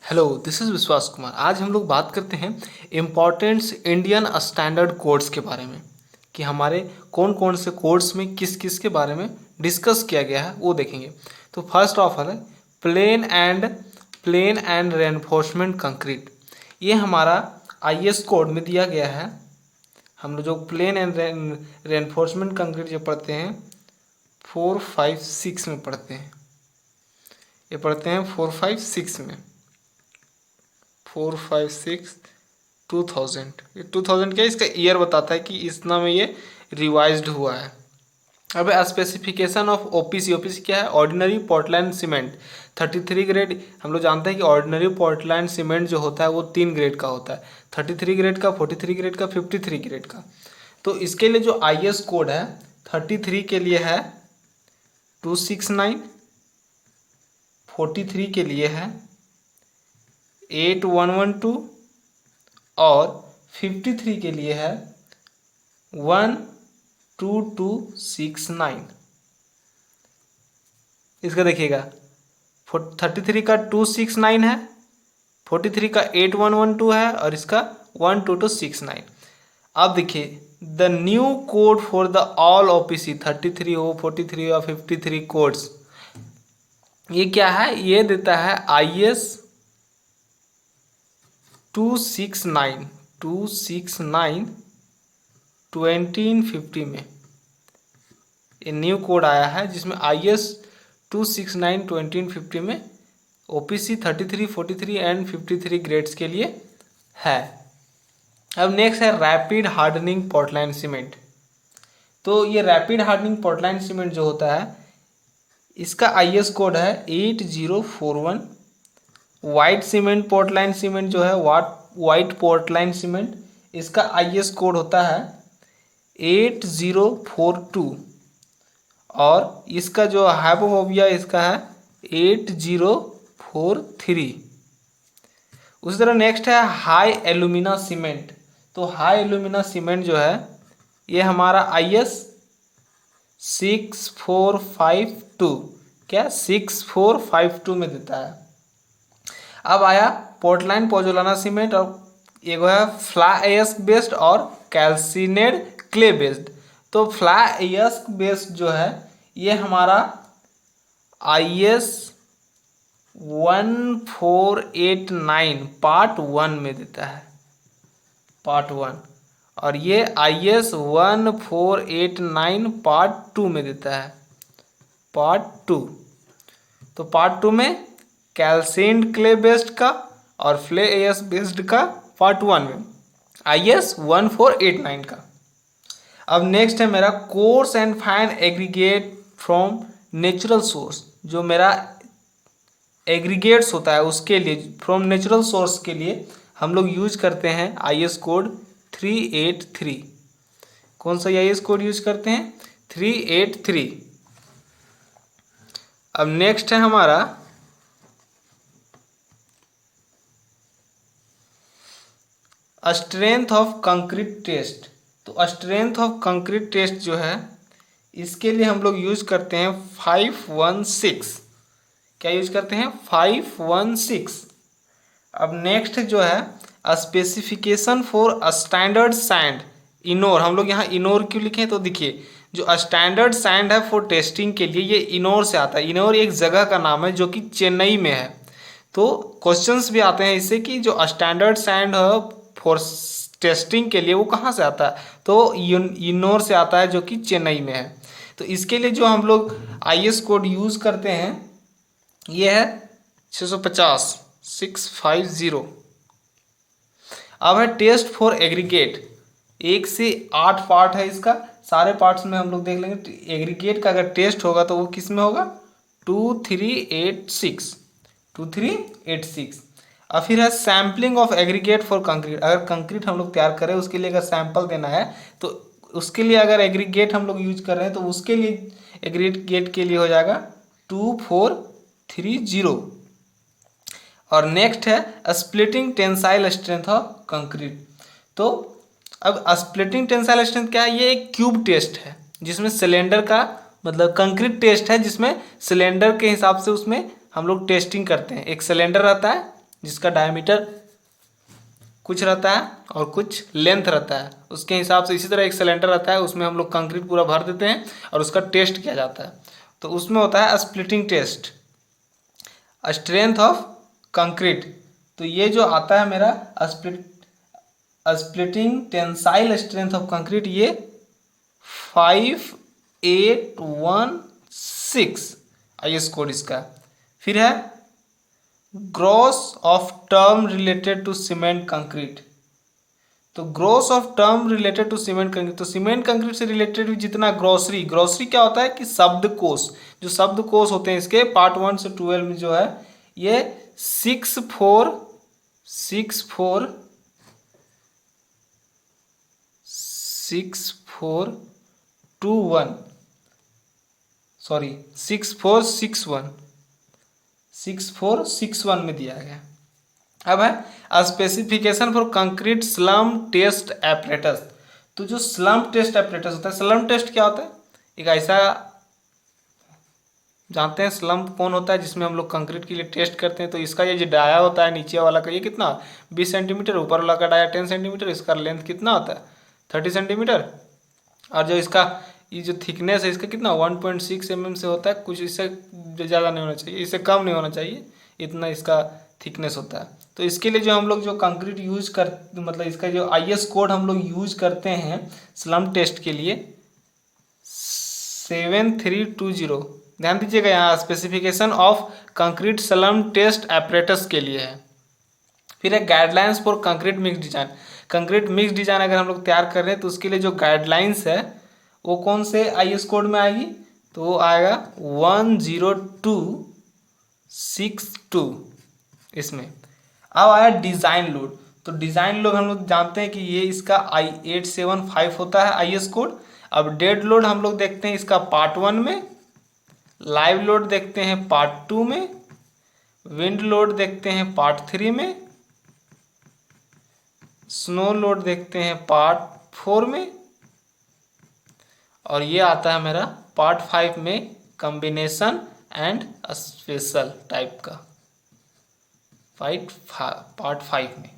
Hello, this is विश्वास कुमार। आज हम लोग बात करते हैं इम्पॉर्टेंट्स इंडियन स्टैंडर्ड कोड्स के बारे में कि हमारे कौन कौन से कोड्स में किस किस के बारे में डिस्कस किया गया है वो देखेंगे। तो फर्स्ट ऑफ ऑल है प्लेन एंड रेनफोर्समेंट कंक्रीट। ये हमारा आईएस कोड में दिया गया है। हम लोग जो प्लेन एंड रेनफोर्समेंट कंक्रीट जो पढ़ते हैं 4, 5, 6 में पढ़ते हैं। ये पढ़ते हैं 4, 5, 6 में। 4, 5, 6, 2000। ये 2000 क्या इसका ईयर बताता है कि इतना में ये रिवाइज्ड हुआ है। अब स्पेसिफिकेशन ऑफ ओपीसी। ओपीसी क्या है? Ordinary Portland cement 33 grade. हम लोग जानते हैं कि ऑर्डिनरी पोर्टलैंड सीमेंट जो होता है वो 3 ग्रेड का होता है, 33 ग्रेड का, 43 ग्रेड का, 53 ग्रेड का। तो इसके लिए जो आईएस कोड है 33 के लिए है 269, 43 के लिए है 8112 और 53 के लिए है 12269। इसका देखिएगा 33 का 269 है, 43 का 8112 है और इसका 12269। अब देखिए the new code for the all OPC 33 हो, 43 और 53 कोड्स, ये क्या है? ये देता है आईएस 269 2050 में ये न्यू कोड आया है जिसमें आईएस 269 2050 में ओपीसी 33, 43 एंड 53 ग्रेड्स के लिए है। अब नेक्स्ट है रैपिड हार्डनिंग पोर्टलैंड सीमेंट। तो ये रैपिड हार्डनिंग पोर्टलैंड सीमेंट जो होता है इसका आईएस कोड है 8041। वाइट सीमेंट पोर्टलैंड सीमेंट जो है वाइट पोर्टलैंड सीमेंट, इसका आईएस कोड होता है 8042 और इसका जो हाइपोफोबिया इसका है 8043। उसी तरह नेक्स्ट है हाई एल्यूमिना सीमेंट। तो हाई एल्यूमिना सीमेंट जो है ये हमारा आईएस 6452, क्या 6452 में देता है। अब आया पोर्टलैंड पोजोलाना सीमेंट और एक है फ्लाई एश बेस्ड और कैल्सिनेड क्ले बेस्ड। तो फ्लाई एश बेस्ड जो है ये हमारा आईएस 1489 पार्ट 1 में देता है, पार्ट 1। और ये आईएस 1489 पार्ट 2 में देता है, पार्ट 2। तो पार्ट 2 में कैल्सिन्ड क्ले बेस्ड का और फ्ले एस बेस्ड का पार्ट 1 में आईएस 1489 का। अब नेक्स्ट है मेरा course and fine aggregate from natural source. जो मेरा एग्रीगेट्स होता है उसके लिए फ्रॉम नेचुरल सोर्स के लिए हम लोग यूज करते हैं आईएस कोड 383। कौन सा आईएस कोड यूज करते हैं? 383। अब नेक्स्ट है हमारा स्ट्रेंथ ऑफ कंक्रीट टेस्ट। तो स्ट्रेंथ ऑफ कंक्रीट टेस्ट जो है इसके लिए हम लोग यूज करते हैं 516। क्या यूज करते हैं? 516। अब नेक्स्ट जो है स्पेसिफिकेशन फॉर स्टैंडर्ड सैंड इनोर। हम लोग यहाँ इनोर क्यों लिखे हैं? तो देखिए जो स्टैंडर्ड सैंड है फॉर टेस्टिंग के लिए ये इनोर से आता है। इनोर एक जगह का नाम है जो कि चेन्नई में है। तो क्वेश्चंस भी आते हैं इससे कि जो स्टैंडर्ड सैंड है फॉर टेस्टिंग के लिए वो कहाँ से आता है? तो इनोर से आता है जो कि चेन्नई में है। तो इसके लिए जो हम लोग आईएस कोड यूज़ करते हैं ये है 650 650। अब है टेस्ट फॉर एग्रीगेट। 1 से 8 पार्ट है इसका, सारे पार्ट्स में हम लोग देख लेंगे। एग्रीगेट का अगर टेस्ट होगा तो वो किस में होगा? 2386 2386। और फिर है sampling of aggregate for concrete. अगर कंक्रीट हम लोग तैयार करें उसके लिए अगर सैंपल देना है तो उसके लिए अगर एग्रीगेट हम लोग यूज कर रहे हैं तो उसके लिए एग्रीगेट के लिए हो जाएगा 2430। और नेक्स्ट है splitting tensile strength of concrete. तो अब स्प्लिटिंग टेंसाइल स्ट्रेंथ क्या है? ये एक क्यूब टेस्ट है जिसमें सिलेंडर का मतलब कंक्रीट टेस्ट है जिसमें सिलेंडर के हिसाब से उसमें हम लोग टेस्टिंग करते हैं। एक सिलेंडर रहता है जिसका डायमीटर कुछ रहता है और कुछ लेंथ रहता है, उसके हिसाब से। इसी तरह एक सिलेंडर रहता है, उसमें हम लोग कंक्रीट पूरा भर देते हैं और उसका टेस्ट किया जाता है। तो उसमें होता है splitting test, strength of concrete. तो ये जो आता है मेरा splitting tensile strength of concrete, ये 5816 IS कोड इसका। फिर है gross of term related to cement concrete. तो gross of term related to cement concrete, तो सीमेंट कंक्रीट से रिलेटेड भी जितना ग्रॉसरी क्या होता है कि शब्दकोश, जो शब्दकोश होते हैं इसके पार्ट 1 से 12 में जो है ये 6461 में दिया गया। अब है specification for concrete slump test apparatus. तो जो स्लम टेस्ट एपरेटस होता है, स्लम टेस्ट क्या होता है? एक ऐसा, जानते हैं स्लम कौन होता है जिसमें हम लोग कंक्रीट के लिए टेस्ट करते हैं। तो इसका ये जो डाया होता है नीचे वाला का, ये कितना 20 सेंटीमीटर, ऊपर वाला का डाया 10 सेंटीमीटर, इसका लेंथ कितना होता है 30 सेंटीमीटर। और जो इसका ये जो थिकनेस है इसका कितना 1.6 mm से होता है, कुछ इससे ज़्यादा नहीं होना चाहिए, इससे कम नहीं होना चाहिए, इतना इसका थिकनेस होता है। तो इसके लिए जो हम लोग जो कंक्रीट यूज कर, मतलब इसका जो IS कोड हम लोग यूज करते हैं स्लम टेस्ट के लिए 7320। ध्यान दीजिएगा, यहाँ specification of concrete slump test apparatus के लिए है। फिर है guidelines for concrete mix design. Concrete mix design अगर हम लोग तैयार कर रहे हैं तो उसके लिए जो गाइडलाइंस है वो कौन से IS कोड में आएगी? तो वो आएगा 10262 इसमें। अब आया डिज़ाइन लोड। तो डिज़ाइन लोड हम लोग जानते हैं कि ये इसका I875 होता है IS कोड। अब डेड लोड हम लोग देखते हैं इसका पार्ट 1 में, लाइव लोड देखते हैं पार्ट 2 में, विंड लोड देखते हैं पार्ट 3 में, स्नो लोड देखते हैं पार्ट 4 में, और ये आता है मेरा पार्ट 5 में कॉम्बिनेशन एंड स्पेशल टाइप का पार्ट 5 में।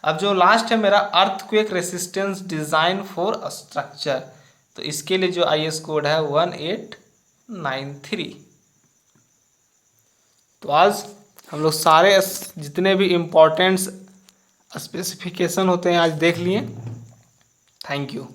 अब जो लास्ट है मेरा earthquake resistance design for structure. तो इसके लिए जो IS कोड है 1893। तो आज हम लोग सारे जितने भी इम्पोर्टेंट स्पेसिफिकेशन होते हैं आज देख लिए। Thank you.